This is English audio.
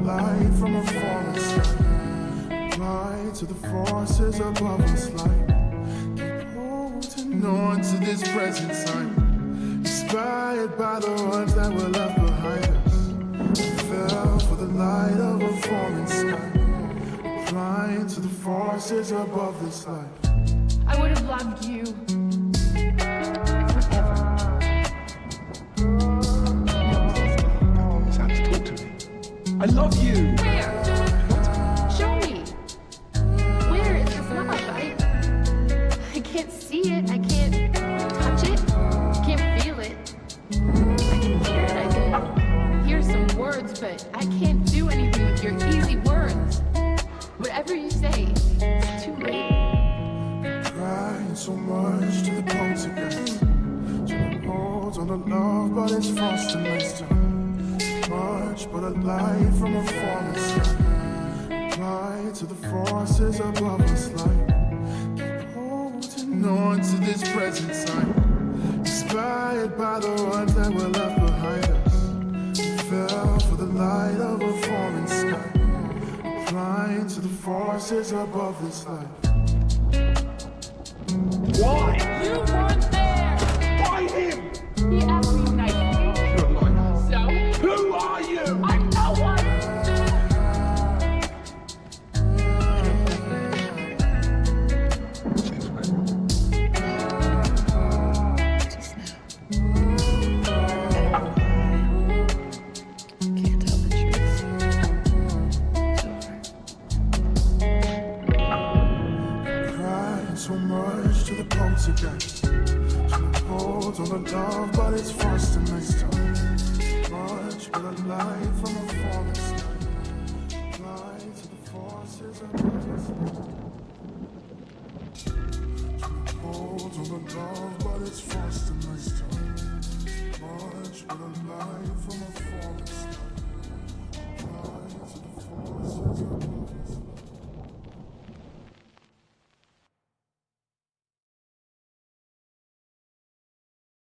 light from a falling sky. Apply to the forces above us like keep holding on to this present time. Inspired by the ones that were left behind us. We fell for the light of a falling sky. Applying to the forces above this life. I would have loved you. I love you! Where? Show me. Where is this love? I can't see it. I can't touch it. I can't feel it. I can hear it. I can hear some words, but I can't do anything with your easy words. Whatever you say, it's too late. Trying so much to the bones again. To hold on the love, but it's fast and nice to much but a light from a falling sky. Apply to the forces above us like keep holding on to this present time. Inspired by the ones that were left behind us. We fell for the light of a falling sky. Applying to the forces above this life. Why? You weren't there. Why him? He asked me nicely. You're a liar. So? Who are you? I'm no one. Can't tell the truth. It's over. Crying so much to the bones again. To hold on the love,